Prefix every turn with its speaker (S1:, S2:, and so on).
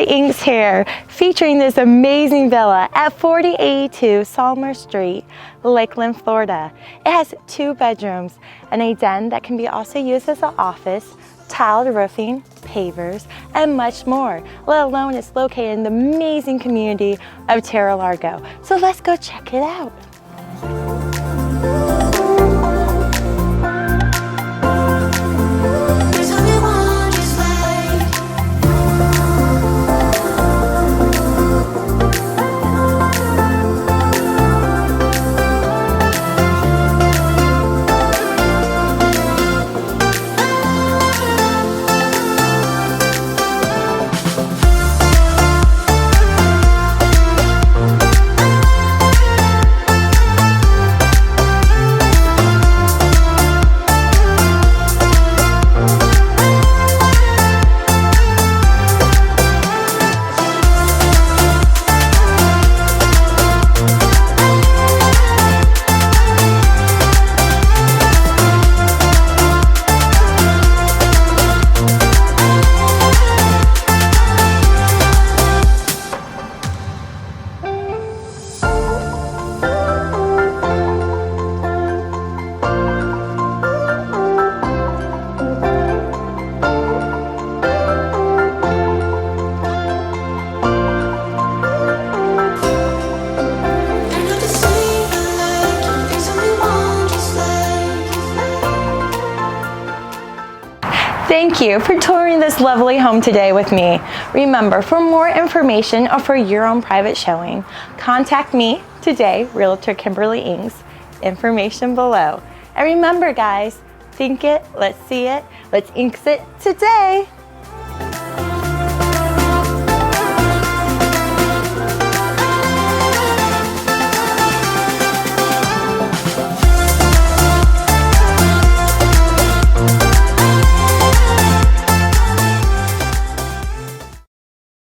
S1: Inks here, featuring this amazing villa at 4082 Solamor Street, Lakeland, Florida. It has 2 bedrooms and a den that can be also used as an office, tiled roofing, pavers, and much more, let alone it's located in the amazing community of Terra Largo. So let's go check it out. Thank you for touring this lovely home today with me. Remember, for more information or for your own private showing, contact me today, Realtor Kimberly Inks, information below. And remember guys, think it, let's see it, let's inks it today.